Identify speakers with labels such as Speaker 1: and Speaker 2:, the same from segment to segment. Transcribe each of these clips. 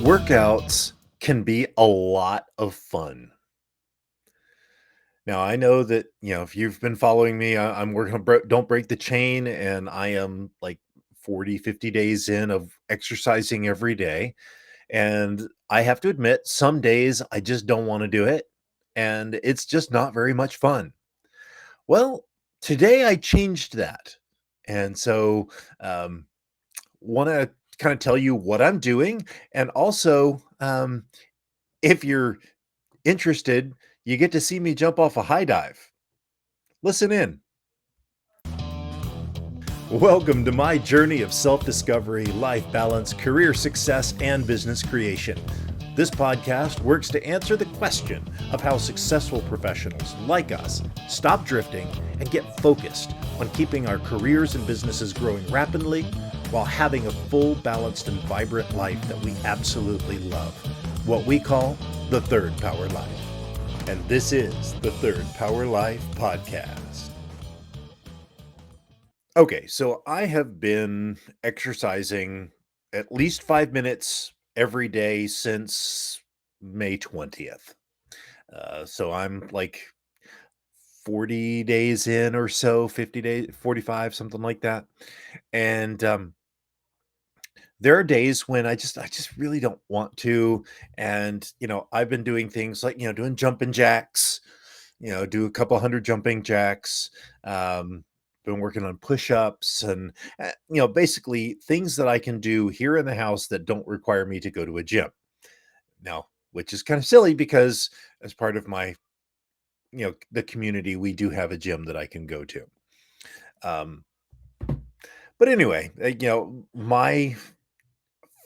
Speaker 1: Workouts can be a lot of fun. Now, I know that, if you've been following me, I'm working on Don't Break the Chain, and I am like 40, 50 days in of exercising every day. And I have to admit, some days I just don't want to do it. And it's just not very much fun. Well, today I changed that. And so, um, want to kind of tell you what I'm doing. And also, if you're interested, you get to see me jump off a high dive. Listen in. Welcome to my journey of self discovery, life balance, career success, and business creation. This podcast works to answer the question of how successful professionals like us stop drifting and get focused on keeping our careers and businesses growing rapidly while having a full, balanced, and vibrant life that we absolutely love. What we call the Third Power Life. And this is the Third Power Life Podcast. Okay, so I have been exercising at least 5 minutes every day since May 20th. So I'm like 40 days in or so, 50 days, 45, something like that. And there are days when I just really don't want to. And, I've been doing things like, doing jumping jacks, do a couple hundred jumping jacks. Been working on push-ups and, basically things that I can do here in the house that don't require me to go to a gym. Now, which is kind of silly because as part of my, the community, we do have a gym that I can go to. Um, but anyway, my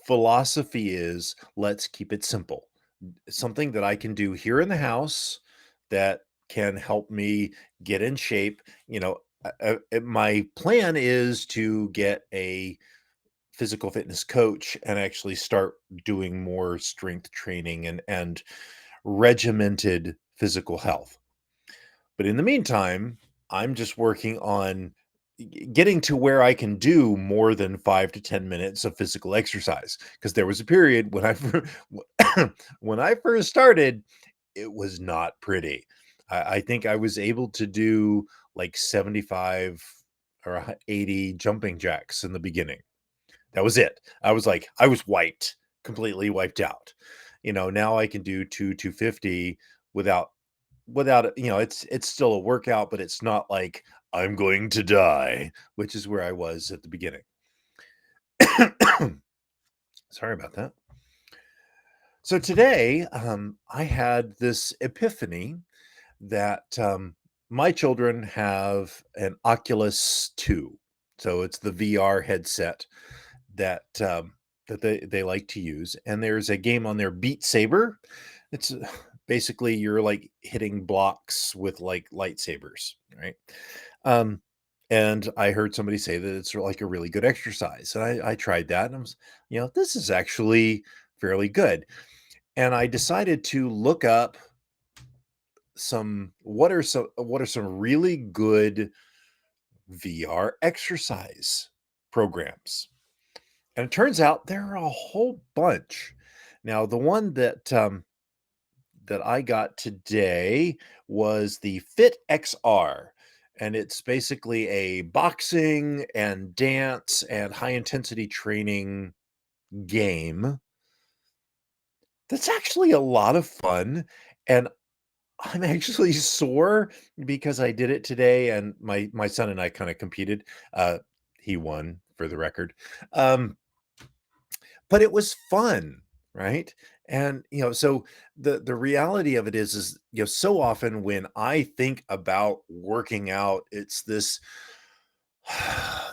Speaker 1: philosophy is let's keep it simple. Something that I can do here in the house that can help me get in shape. My plan is to get a physical fitness coach and actually start doing more strength training and regimented physical health. But in the meantime, I'm just working on getting to where I can do more than 5 to 10 minutes of physical exercise. Because there was a period when when I first started, it was not pretty. I think I was able to do like 75 or 80 jumping jacks in the beginning. That was it. I was wiped, completely wiped out. Now I can do 250 without it. It's still a workout, but it's not like I'm going to die, which is where I was at the beginning. Sorry about that. So today, I had this epiphany that my children have an Oculus 2. So it's the VR headset that that they like to use. And there's a game on there, Beat Saber. It's basically you're like hitting blocks with like lightsabers, right? Um, and I heard somebody say that it's like a really good exercise. And I tried that and I was, this is actually fairly good. And I decided to look up what are some really good VR exercise programs. And it turns out there are a whole bunch. Now, the one that I got today was the Fit XR, and it's basically a boxing and dance and high intensity training game that's actually a lot of fun. And I'm actually sore because I did it today, and my son and I kind of competed. He won, for the record. Um, but it was fun, right? And so the reality of it is so often when I think about working out, it's this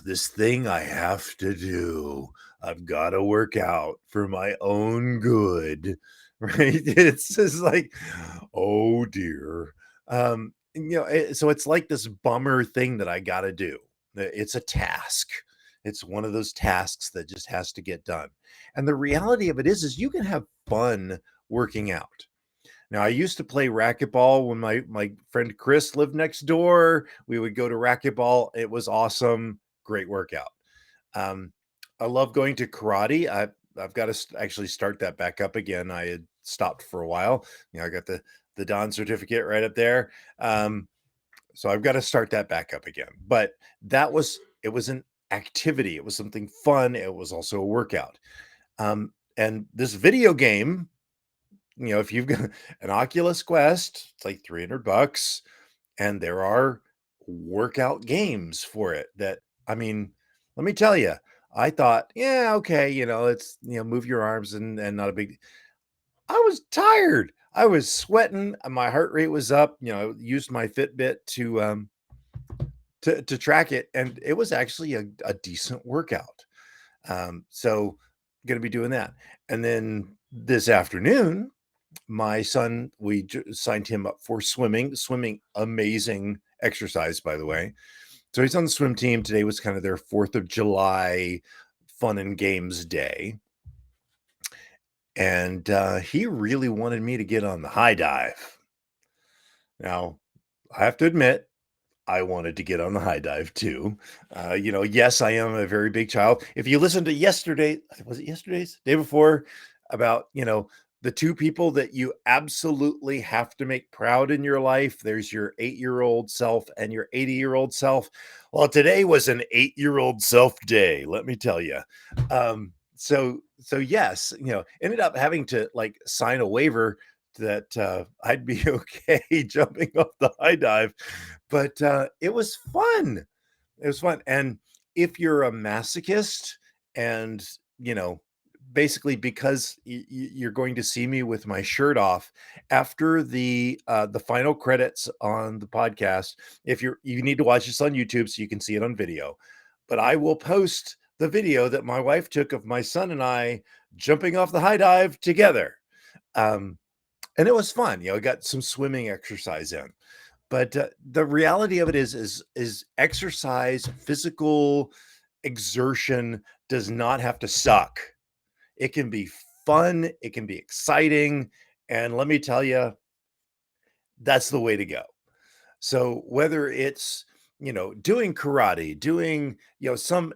Speaker 1: this thing I have to do. I've got to work out for my own good, right? It's just like, oh dear. So it's like this bummer thing that I got to do. It's a task. It's one of those tasks that just has to get done. And the reality of it is you can have fun working out. Now, I used to play racquetball when my friend Chris lived next door. We would go to racquetball. It was awesome. Great workout. Um, I love going to karate. I've got to actually start that back up again. I had stopped for a while. I got the Don certificate right up there. So I've got to start that back up again. But it was an activity. It was something fun. It was also a workout. And this video game, if you've got an Oculus Quest, it's like $300, and there are workout games for it that, I mean, let me tell you, I thought, yeah, okay, it's, move your arms and not a big. I was tired. I was sweating. My heart rate was up. I used my Fitbit to track it, and it was actually a decent workout. So going to be doing that. And then this afternoon, my son, we signed him up for swimming. Swimming, amazing exercise, by the way. So he's on the swim team. Today was kind of their 4th of July fun and games day. And he really wanted me to get on the high dive. Now, I have to admit, I wanted to get on the high dive too. Yes, I am a very big child. If you listen to was it yesterday's day before, about, the two people that you absolutely have to make proud in your life. There's your 8-year-old self and your 80-year-old self. Well, today was an 8-year-old self day, let me tell you. So yes, ended up having to like sign a waiver that I'd be okay jumping off the high dive, but it was fun. It was fun. And if you're a masochist and, basically because you're going to see me with my shirt off after the final credits on the podcast, if you need to watch this on YouTube so you can see it on video, but I will post the video that my wife took of my son and I jumping off the high dive together. And it was fun. I got some swimming exercise in. But the reality of it is exercise, physical exertion does not have to suck. It can be fun, it can be exciting, and let me tell you, that's the way to go. So whether it's, doing karate, doing, some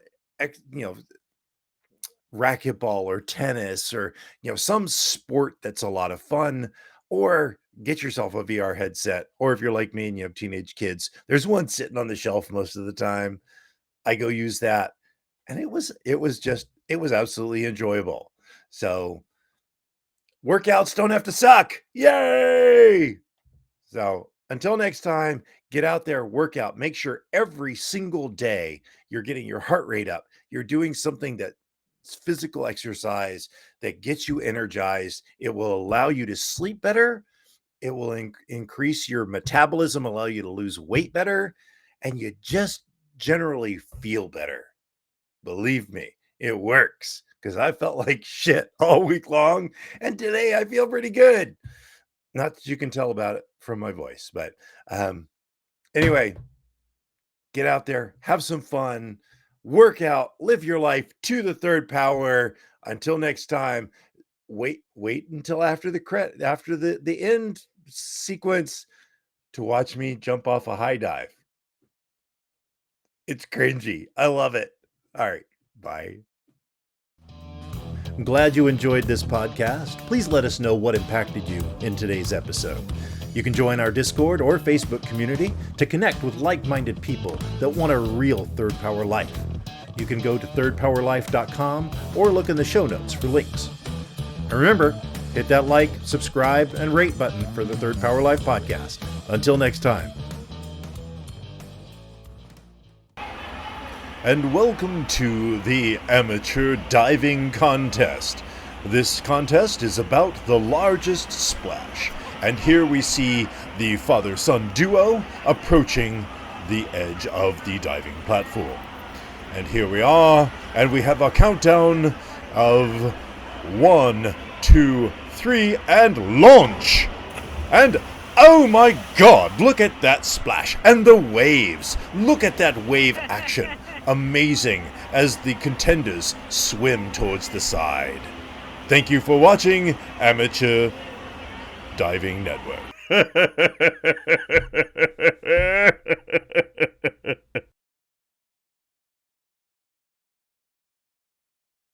Speaker 1: racquetball or tennis, or some sport that's a lot of fun, or get yourself a VR headset, or if you're like me and you have teenage kids, there's one sitting on the shelf most of the time. I go use that, and it was absolutely enjoyable. So workouts don't have to suck. Yay! So until next time, get out there, work out. Make sure every single day you're getting your heart rate up. You're doing something that's physical exercise that gets you energized. It will allow you to sleep better. It will increase your metabolism, allow you to lose weight better, and you just generally feel better. Believe me, it works, because I felt like shit all week long, and today I feel pretty good. Not that you can tell about it from my voice, but anyway, get out there, have some fun, work out, live your life to the third power. Until next time, wait until after the end sequence to watch me jump off a high dive. It's cringy. I love it. All right, bye. I'm glad you enjoyed this podcast. Please let us know what impacted you in today's episode. You can join our Discord or Facebook community to connect with like-minded people that want a real Third Power life. You can go to thirdpowerlife.com or look in the show notes for links. And remember, hit that like, subscribe, and rate button for the Third Power Life podcast. Until next time. And welcome to the Amateur Diving Contest. This contest is about the largest splash. And here we see the father-son duo approaching the edge of the diving platform. And here we are, and we have a countdown of 1, 2, 3, and launch! And oh my god, look at that splash and the waves! Look at that wave action! Amazing as the contenders swim towards the side. Thank you for watching Amateur Diving Network.